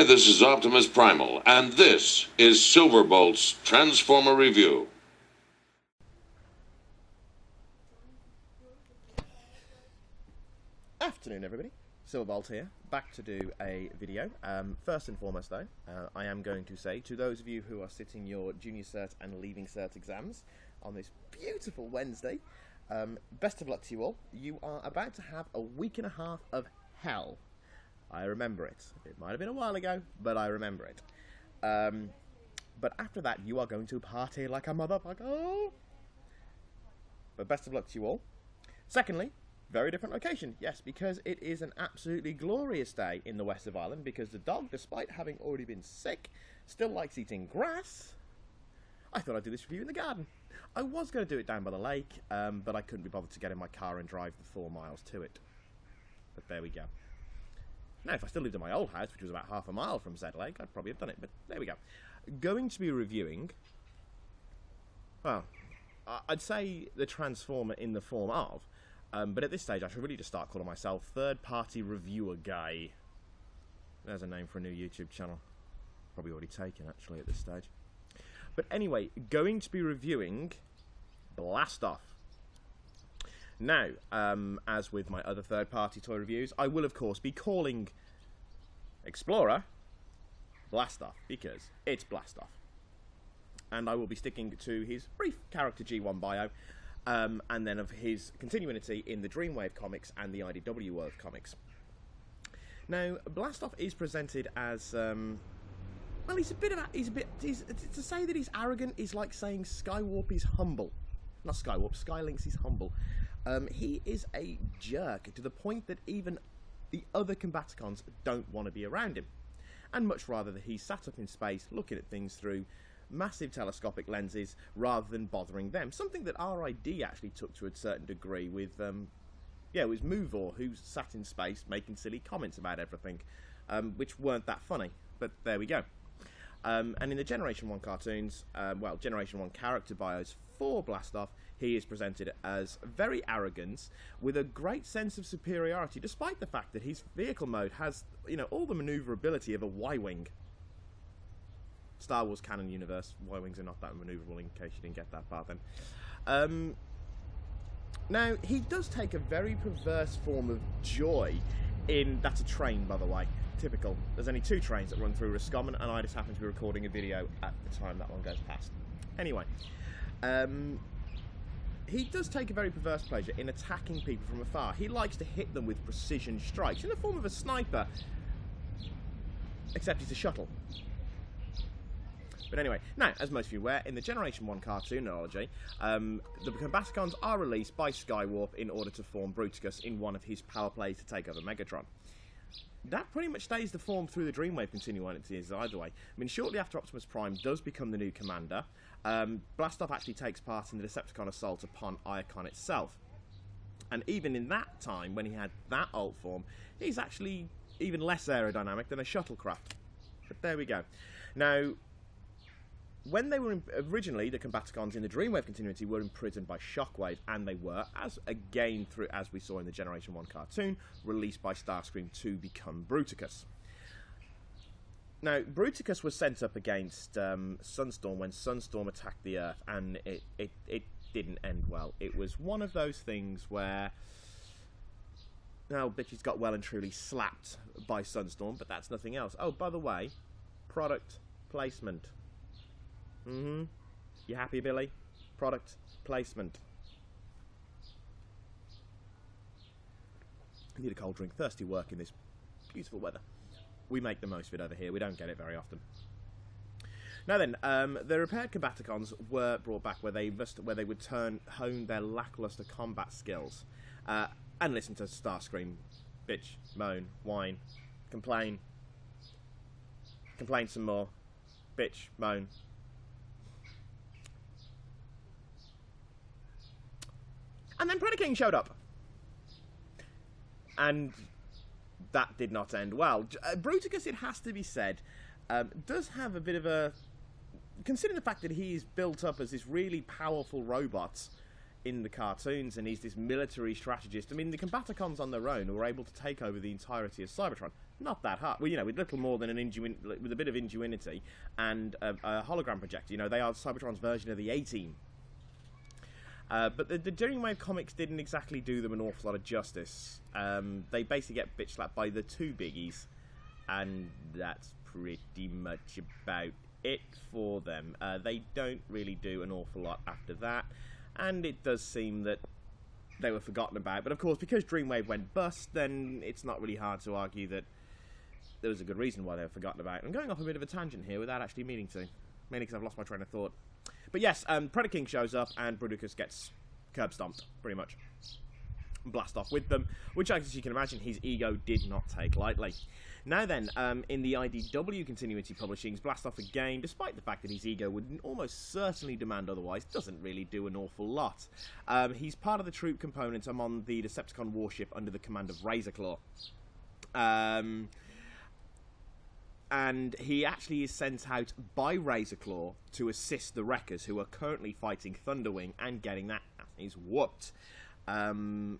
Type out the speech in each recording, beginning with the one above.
Hi, this is Optimus Primal, and this is Silverbolt's Transformer Review. Afternoon, everybody. Silverbolt here, back to do a video. First and foremost, though, I am going to say to those of you who are sitting your Junior Cert and Leaving Cert exams on this beautiful Wednesday, best of luck to you all. You are about to have a week and a half of hell. I remember it. It might have been a while ago, but I remember it. But after that, you are going to party like a motherfucker. But best of luck to you all. Secondly, very different location. Yes, because it is an absolutely glorious day in the west of Ireland, because the dog, despite having already been sick, still likes eating grass. I thought I'd do this review in the garden. I was going to do it down by the lake, but I couldn't be bothered to get in my car and drive the 4 miles to it. But there we go. Now, if I still lived in my old house, which was about half a mile from said lake, I'd probably have done it, but there we go. Going to be reviewing, well, I'd say the Transformer in the form of, but at this stage I should really just start calling myself third-party reviewer guy. There's a name for a new YouTube channel. Probably already taken, actually, at this stage. But anyway, going to be reviewing Blast Off. Now, as with my other third-party toy reviews, I will, of course, be calling Explorer Blast Off, because it's Blast Off. And I will be sticking to his brief character G1 bio, and then of his continuity in the Dreamwave comics and the IDW World comics. Now, Blast Off is presented as, well, to say that he's arrogant is like saying Skywarp is humble. Not Skywarp, Skylinks is humble. He is a jerk to the point that even the other Combaticons don't want to be around him, and much rather that he's sat up in space looking at things through massive telescopic lenses rather than bothering them. Something that RID actually took to a certain degree with, it was Movor, who sat in space making silly comments about everything, which weren't that funny, but there we go. And in the Generation 1 cartoons, Generation 1 character bios for Blast Off, he is presented as very arrogant, with a great sense of superiority, despite the fact that his vehicle mode has, all the maneuverability of a Y-Wing. Star Wars canon universe, Y-Wings are not that maneuverable, in case you didn't get that part then. Now, he does take a very perverse form of joy in... That's a train, by the way. Typical. There's only 2 trains that run through Roscommon, and I just happen to be recording a video at the time that one goes past. Anyway, he does take a very perverse pleasure in attacking people from afar. He likes to hit them with precision strikes in the form of a sniper, except he's a shuttle. But anyway, now, as most of you are aware, in the Generation 1 cartoonology, the Combaticons are released by Skywarp in order to form Bruticus in one of his power plays to take over Megatron. That pretty much stays the form through the Dreamwave continuities either way. I mean, shortly after Optimus Prime does become the new commander, Blast Off actually takes part in the Decepticon assault upon Iacon itself. And even in that time, when he had that old form, he's actually even less aerodynamic than a shuttlecraft. But there we go. Now, when they were originally, the Combaticons in the Dreamwave continuity were imprisoned by Shockwave, and they were, as we saw in the Generation 1 cartoon, released by Starscream to become Bruticus. Now, Bruticus was sent up against Sunstorm when Sunstorm attacked the Earth, and it didn't end well. It was one of those things where, bitches got well and truly slapped by Sunstorm, but that's nothing else. Oh, by the way, product placement. You happy, Billy? Product placement. I need a cold drink. Thirsty work in this beautiful weather. We make the most of it over here. We don't get it very often. Now then, the repaired Combaticons were brought back where they would hone their lackluster combat skills and listen to Starscream bitch, moan, whine, complain some more, bitch, moan. And then Predaking showed up. And that did not end well. Bruticus, it has to be said, does have a bit of a... Considering the fact that he's built up as this really powerful robot in the cartoons, and he's this military strategist. I mean, the Combaticons on their own were able to take over the entirety of Cybertron. not that hard. Well, you know, with little more than with a bit of ingenuity and a hologram projector. You know, they are Cybertron's version of the A-Team. But the Dreamwave comics didn't exactly do them an awful lot of justice. They basically get bitch slapped by the two biggies, and that's pretty much about it for them. They don't really do an awful lot after that, and it does seem that they were forgotten about. But of course, because Dreamwave went bust, then it's not really hard to argue that there was a good reason why they were forgotten about. I'm going off a bit of a tangent here without actually meaning to, mainly because I've lost my train of thought. But yes, Predator King shows up and Bruticus gets curb stomped, pretty much. Blast off with them, which, as you can imagine, his ego did not take lightly. Now then, in the IDW continuity publishings, Blast off again, despite the fact that his ego would almost certainly demand otherwise, doesn't really do an awful lot. He's part of the troop component on the Decepticon warship under the command of Razorclaw. And he actually is sent out by Razorclaw to assist the Wreckers, who are currently fighting Thunderwing and getting that ass whooped.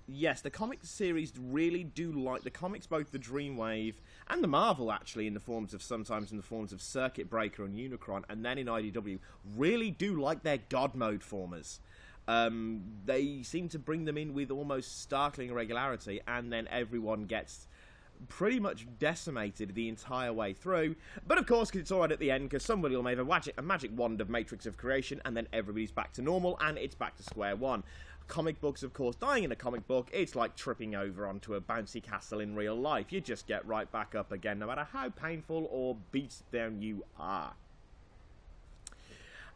Yes, the comic series really do like the comics, both the Dreamwave and the Marvel, actually, sometimes in the forms of Circuit Breaker and Unicron, and then in IDW, really do like their God Mode formers. They seem to bring them in with almost startling regularity, and then everyone gets pretty much decimated the entire way through. But of course, it's alright at the end, because somebody will make a magic wand of Matrix of Creation, and then everybody's back to normal, and it's back to square one. Comic books, of course, dying in a comic book, it's like tripping over onto a bouncy castle in real life. You just get right back up again, no matter how painful or beat down you are.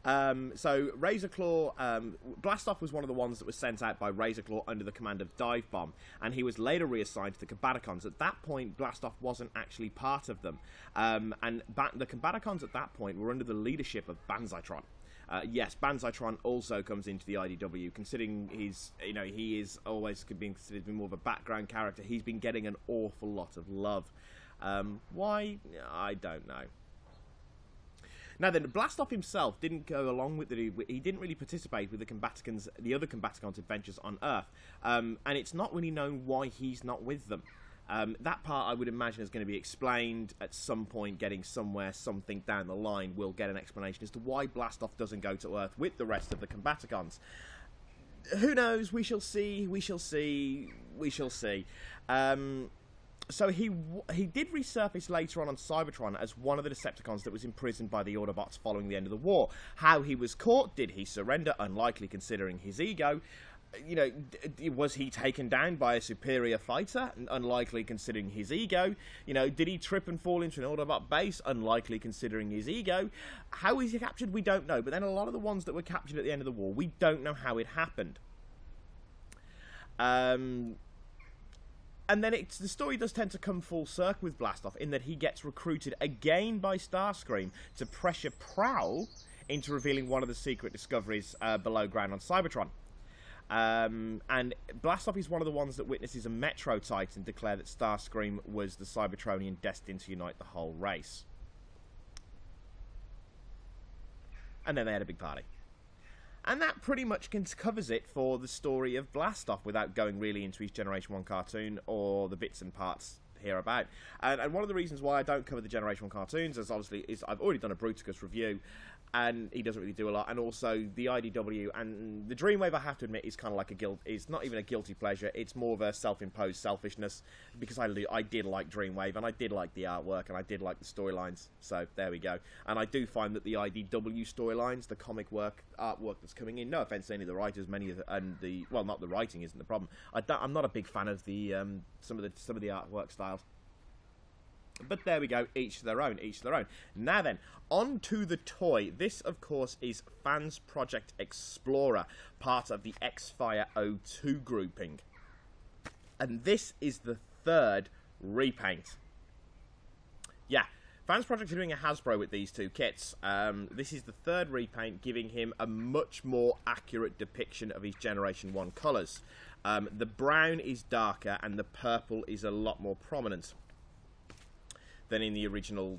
So Razorclaw, Blastoff was one of the ones that was sent out by Razorclaw under the command of Dive Bomb, and he was later reassigned to the Combaticons. At that point, Blastoff wasn't actually part of them, and the Combaticons at that point were under the leadership of Banzaitron. Yes, Banzaitron also comes into the IDW, considering he is always being considered to be more of a background character. He's been getting an awful lot of love. Why? I don't know. Now then, Blastoff himself didn't go along with he didn't really participate with the other Combaticons' adventures on Earth, and it's not really known why he's not with them. That part, I would imagine, is going to be explained at some point, getting something down the line. We'll get an explanation as to why Blastoff doesn't go to Earth with the rest of the Combaticons. Who knows? We shall see. We shall see. We shall see. So he did resurface later on Cybertron as one of the Decepticons that was imprisoned by the Autobots following the end of the war. How he was caught, did he surrender? Unlikely, considering his ego. You know, was he taken down by a superior fighter? Unlikely, considering his ego. You know, did he trip and fall into an Autobot base? Unlikely, considering his ego. How is he captured? We don't know. But then a lot of the ones that were captured at the end of the war, we don't know how it happened. And then the story does tend to come full circle with Blastoff, in that he gets recruited again by Starscream to pressure Prowl into revealing one of the secret discoveries below ground on Cybertron. And Blastoff is one of the ones that witnesses a Metro Titan declare that Starscream was the Cybertronian destined to unite the whole race. And then they had a big party. And that pretty much covers it for the story of Blastoff, without going really into his Generation 1 cartoon or the bits and parts hereabout. And one of the reasons why I don't cover the Generation 1 cartoons is I've already done a Bruticus review, and he doesn't really do a lot. And also the IDW and the Dreamwave, I have to admit, is kind of like it's not even a guilty pleasure. It's more of a self-imposed selfishness, because I did like Dreamwave, and I did like the artwork, and I did like the storylines. So there we go. And I do find that the IDW storylines, the comic artwork that's coming in, no offense to any of the writers, well, not the writing isn't the problem. I'm not a big fan of the some of the artwork styles. But there we go, each to their own, each to their own. Now then, on to the toy. This, of course, is Fans Project Explorer, part of the X-Fire 02 grouping. And this is the third repaint. Yeah, Fans Project are doing a Hasbro with these two kits. This is the third repaint, giving him a much more accurate depiction of his Generation 1 colours. The brown is darker, and the purple is a lot more prominent than in the original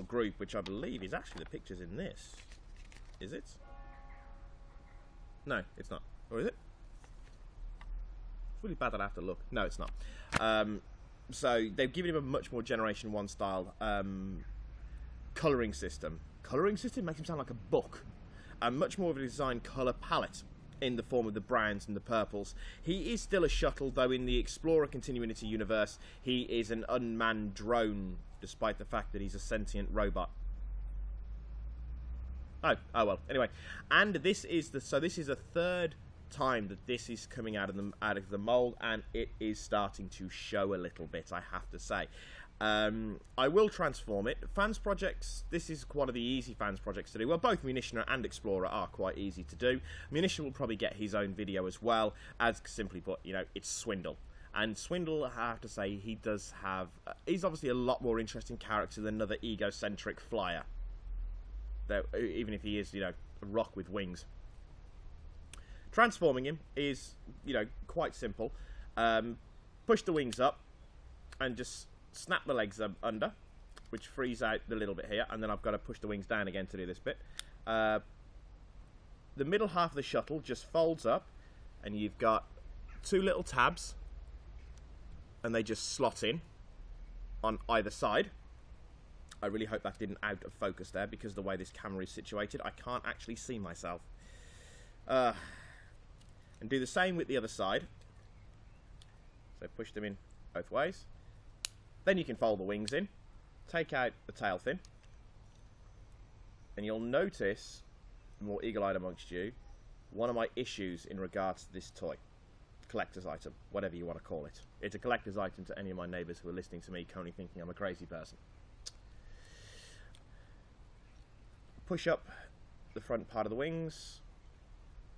group, which I believe is actually the pictures in this. Is it? No, it's not. Or is it? It's really bad that I have to look. No, it's not. So they've given him a much more Generation 1 style colouring system. Colouring system makes him sound like a book. And much more of a designed colour palette in the form of the browns and the purples. He is still a shuttle, though in the Explorer Continuity universe, he is an unmanned drone, despite the fact that he's a sentient robot. Oh well. Anyway, and this is a third time that this is coming out of the mold, and it is starting to show a little bit, I have to say. I will transform it. Fans projects, this is one of the easy fans projects to do. Well, both Munitioner and Explorer are quite easy to do. Munitioner will probably get his own video as well, as simply put, you know, it's Swindle. And Swindle, I have to say, he does have... he's obviously a lot more interesting character than another egocentric flyer. Though, even if he is, you know, a rock with wings. Transforming him is, you know, quite simple. Push the wings up and just snap the legs under, which frees out the little bit here, and then I've got to push the wings down again to do this bit. The middle half of the shuttle just folds up, and you've got two little tabs, and they just slot in on either side. I really hope that didn't out of focus there, because the way this camera is situated, I can't actually see myself. And do the same with the other side. So push them in both ways. Then you can fold the wings in, take out the tail fin, and you'll notice, the more eagle-eyed amongst you, one of my issues in regards to this toy. Collector's item, whatever you want to call it. It's a collector's item to any of my neighbours who are listening to me currently thinking I'm a crazy person. Push up the front part of the wings.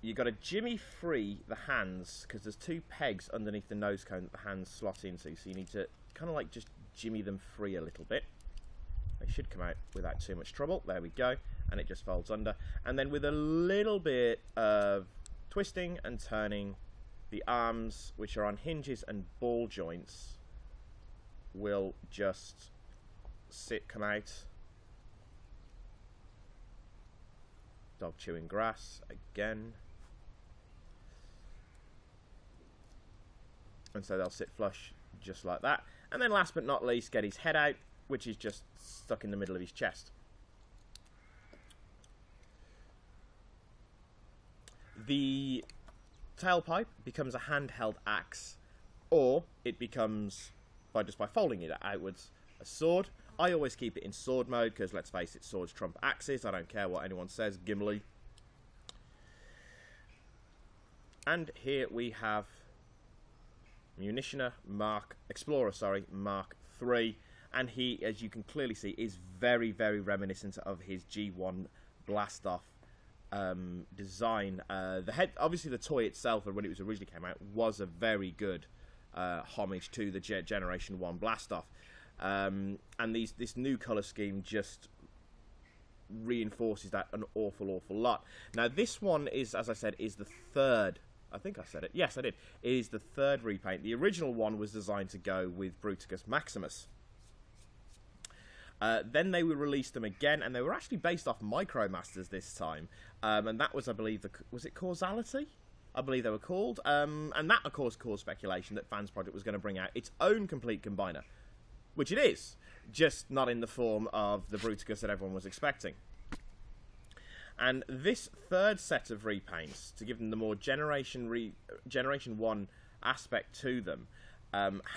You've got to jimmy free the hands, because there's two pegs underneath the nose cone that the hands slot into, so you need to kind of like just jimmy them free a little bit. They should come out without too much trouble. There we go. And it just folds under. And then with a little bit of twisting and turning, the arms, which are on hinges and ball joints, will just come out. Dog chewing grass again. And so they'll sit flush just like that. And then last but not least, get his head out, which is just stuck in the middle of his chest. The tailpipe becomes a handheld axe, or it becomes, just by folding it outwards, a sword. I always keep it in sword mode, because let's face it, swords trump axes. I don't care what anyone says, Gimli. And here we have Explorer Mark III, and he, as you can clearly see, is very, very reminiscent of his G1 Blastoff design. The head, obviously, the toy itself, when it was originally came out, was a very good homage to the Generation 1 Blastoff, and this new colour scheme just reinforces that an awful lot. Now, this one is, as I said, is the third. I think I said it. Yes, I did. It is the third repaint. The original one was designed to go with Bruticus Maximus. Then they released them again, and they were actually based off Micromasters this time. And that was, I believe, was it Causality? I believe they were called. And that, of course, caused speculation that Fans Project was going to bring out its own complete combiner. Which it is, just not in the form of the Bruticus that everyone was expecting. And this third set of repaints, to give them the more Generation 1 aspect to them,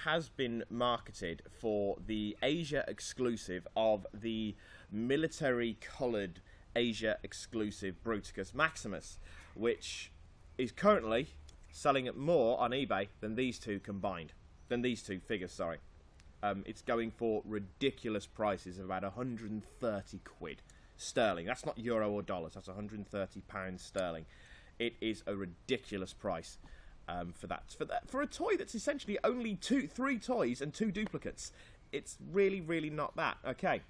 has been marketed for the Asia exclusive of the military coloured Asia exclusive Bruticus Maximus, which is currently selling at more on eBay than these two combined. Than these two figures, sorry. It's going for ridiculous prices of about 130 quid. Sterling. That's not euro or dollars. That's £130 sterling. It is a ridiculous price for a toy that's essentially only three toys and 2 duplicates. It's really not that. Okay.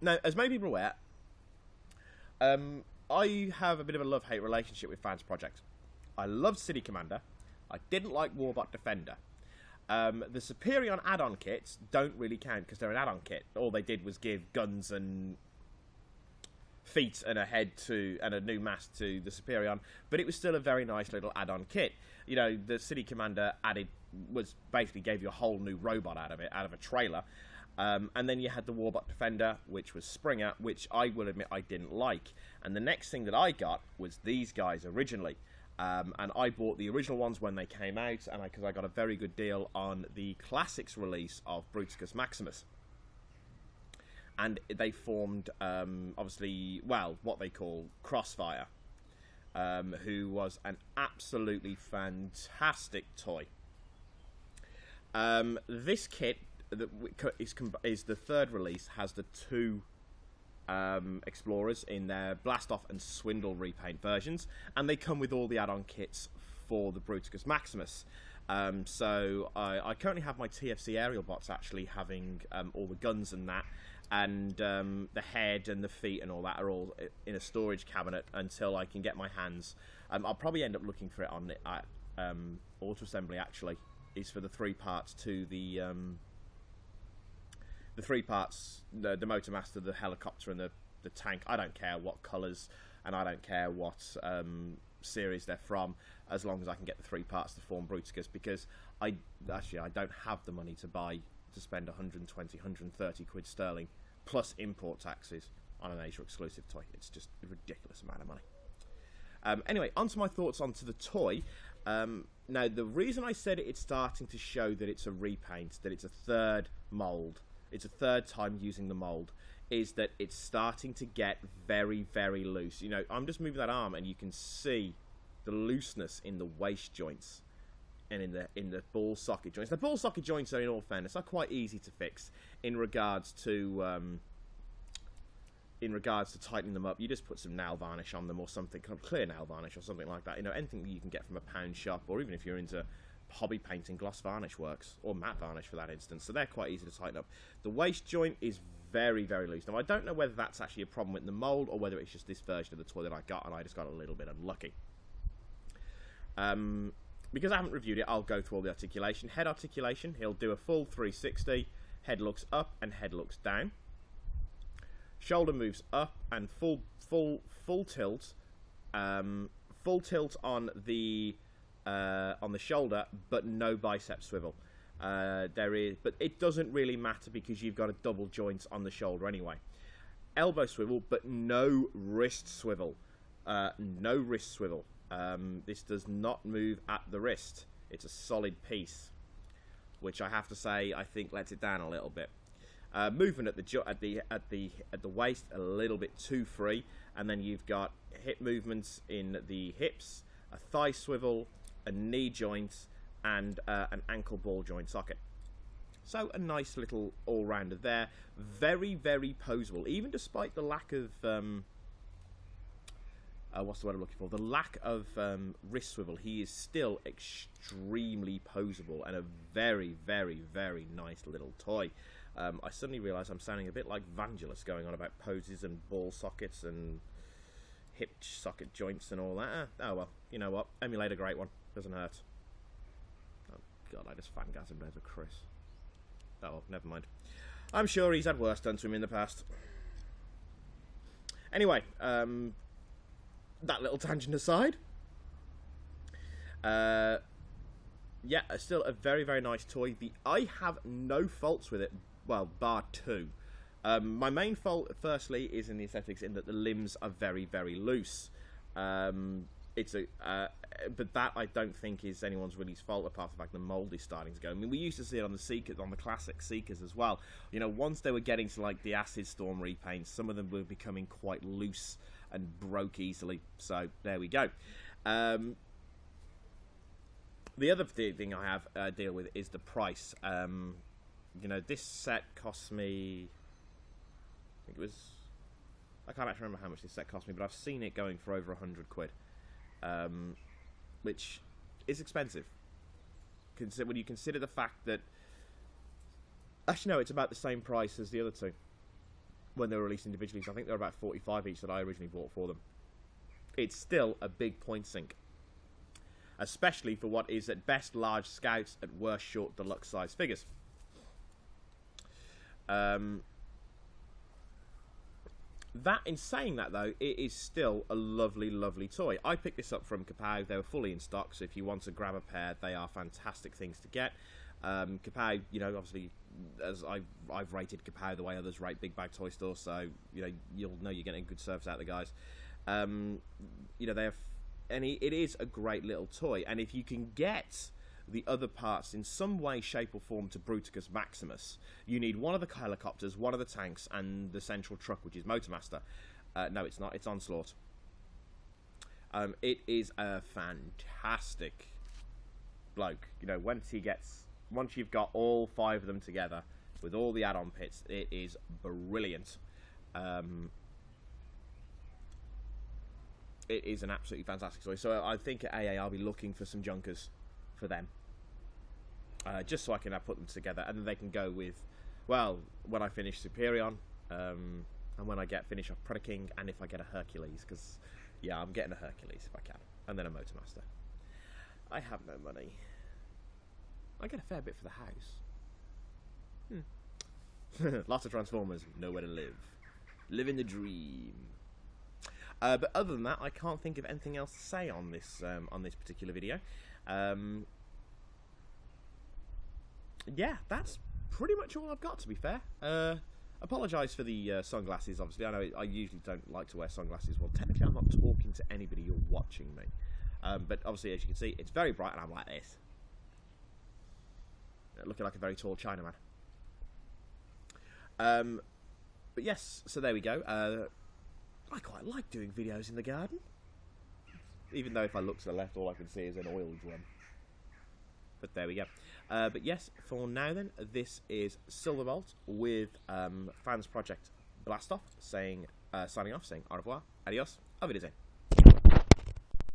Now, as many people are aware, I have a bit of a love-hate relationship with Fans Project. I loved City Commander. I didn't like Warbot Defender. The Superion add-on kits don't really count because they're an add-on kit. All they did was give guns and feet and a head and a new mast to the Superion, but it was still a very nice little add-on kit. You know, the City Commander basically gave you a whole new robot out of a trailer. And then you had the Warbot Defender, which was Springer, which I will admit I didn't like. And the next thing that I got was these guys originally. And I bought the original ones when they came out, and because I got a very good deal on the Classics release of Bruticus Maximus. And they formed, obviously, well, what they call Crossfire, who was an absolutely fantastic toy. This kit that is the third release, has the two Explorers in their Blast Off and Swindle repaint versions, and they come with all the add-on kits for the Bruticus Maximus. So I currently have my TFC aerial bots actually having all the guns and that, and the head and the feet and all that are all in a storage cabinet until I can get my hands. I'll probably end up looking for it on at Auto Assembly. Actually, is for the 3 parts to the 3 parts, the Motormaster, the helicopter, and the tank. I don't care what colours, and I don't care what series they're from, as long as I can get the 3 parts to form Bruticus, because I don't have the money to spend 120, 130 quid sterling plus import taxes on an Asia exclusive toy. It's just a ridiculous amount of money. Anyway, onto my thoughts onto the toy. Now, the reason I said it's starting to show that it's a repaint, that it's a third mould, it's a third time using the mould, is that it's starting to get very, very loose. You know, I'm just moving that arm and you can see the looseness in the waist joints and in the ball socket joints. The ball socket joints are, in all fairness, are quite easy to fix in regards to tightening them up. You just put some nail varnish on them or something, kind of clear nail varnish or something like that. You know, anything that you can get from a pound shop, or even if you're into hobby painting, gloss varnish works, or matte varnish for that instance. So they're quite easy to tighten up. The waist joint is very, very loose. Now, I don't know whether that's actually a problem with the mould or whether it's just this version of the toy that I got and I just got a little bit unlucky. Because I haven't reviewed it, I'll go through all the articulation. Head articulation, he'll do a full 360. Head looks up and head looks down. Shoulder moves up and full tilt. Full tilt on the shoulder, but no bicep swivel. But it doesn't really matter because you've got a double joint on the shoulder anyway. Elbow swivel, but no wrist swivel. No wrist swivel. This does not move at the wrist. It's a solid piece, which I have to say I think lets it down a little bit. Movement at the waist a little bit too free, and then you've got hip movements in the hips, a thigh swivel, a knee joint, and an ankle ball joint socket. So a nice little all-rounder there. Very, very poseable, even despite the lack of what's the word I'm looking for? The lack of wrist swivel. He is still extremely poseable and a very, very, very nice little toy. I suddenly realise I'm sounding a bit like Vangelis going on about poses and ball sockets and hip socket joints and all that. Oh well, you know what? Emulate a great one. Doesn't hurt. Oh god, I just fangasmed over Chris. Oh well, never mind. I'm sure he's had worse done to him in the past. Anyway, that little tangent aside. Yeah, still a very, very nice toy. I have no faults with it. Well, bar 2. My main fault, firstly, is in the aesthetics, in that the limbs are very, very loose. But that I don't think is anyone's really fault, apart from the fact the mould is starting to go. I mean, we used to see it on the Seekers, on the classic Seekers as well. You know, once they were getting to like the Acid Storm repaints, some of them were becoming quite loose and broke easily. So there we go. The other thing I have deal with is the price. You know, this set cost me, I think it was, I can't actually remember how much this set cost me, but I've seen it going for over 100 quid, which is expensive. When you consider the fact that, actually no, it's about the same price as the other two when they were released individually. So I think they're about 45 each that I originally bought for them. It's still a big point sink, especially for what is at best large scouts, at worst short deluxe size figures. That, in saying that though, it is still a lovely, lovely toy. I picked this up from Kapow. They were fully in stock, so if you want to grab a pair, they are fantastic things to get. Kapow, you know, obviously, as I've rated Kapow the way others rate big bag toy stores, so you know you'll know you're getting good service out of the guys. You know, they have, and it is a great little toy, and if you can get the other parts in some way, shape or form to Bruticus Maximus, you need one of the helicopters, one of the tanks, and the central truck, which is Motormaster. No, it's not, it's Onslaught. It is a fantastic bloke. You know, once you've got all 5 of them together with all the add-on pits, it is brilliant. It is an absolutely fantastic toy. So I think at AA I'll be looking for some junkers for them, just so I can put them together, and then they can go with, well, when I finish Superion, and when I finish off Predaking, and if I get a Hercules, because yeah, I'm getting a Hercules if I can, and then a Motormaster. I have no money. I get a fair bit for the house. Lots of Transformers, nowhere to live. Living the dream. But other than that, I can't think of anything else to say on this particular video. Yeah, that's pretty much all I've got, to be fair. Apologise for the sunglasses, obviously. I know I usually don't like to wear sunglasses. Well, technically, I'm not talking to anybody, you're watching me. But obviously, as you can see, it's very bright, and I'm like this. Looking like a very tall Chinaman. But yes, so there we go. I quite like doing videos in the garden. Even though if I look to the left, all I can see is an oil drum. But there we go. But yes, for now then, this is Silverbolt with Fans Project Blastoff signing off, saying au revoir, adios, auf Wiedersehen.